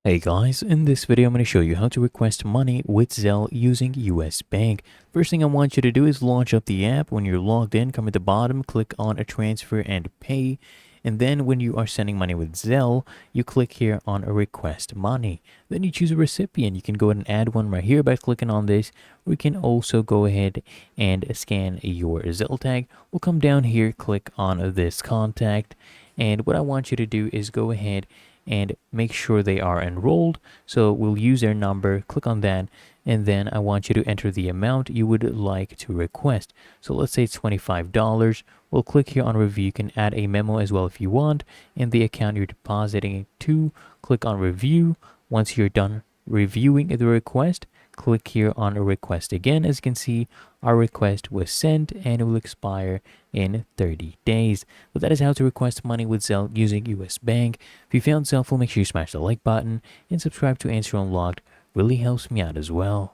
Hey guys, in this video I'm going to show you how to request money with Zelle using US Bank. First thing I want you to do is launch up the app. When you're logged in, come at the bottom, click on a transfer and pay. And then when you are sending money with Zelle, you click here on a request money. Then you choose a recipient. You can go ahead and add one right here by clicking on this. We can also go ahead and scan your Zelle tag. We'll come down here, click on this contact. And what I want you to do is go ahead and make sure they are enrolled. So we'll use their number, click on that, and then I want you to enter the amount you would like to request. So let's say it's $25. We'll click here on review. You can add a memo as well if you want, and the account you're depositing it to. Click on review. Once you're done reviewing the request, click here on a request again. As you can see, our request was sent and it will expire in 30 days. So that is how to request money with Zelle using US Bank. If you found this helpful, make sure you smash the like button and subscribe to Answer Unlocked. Really helps me out as well.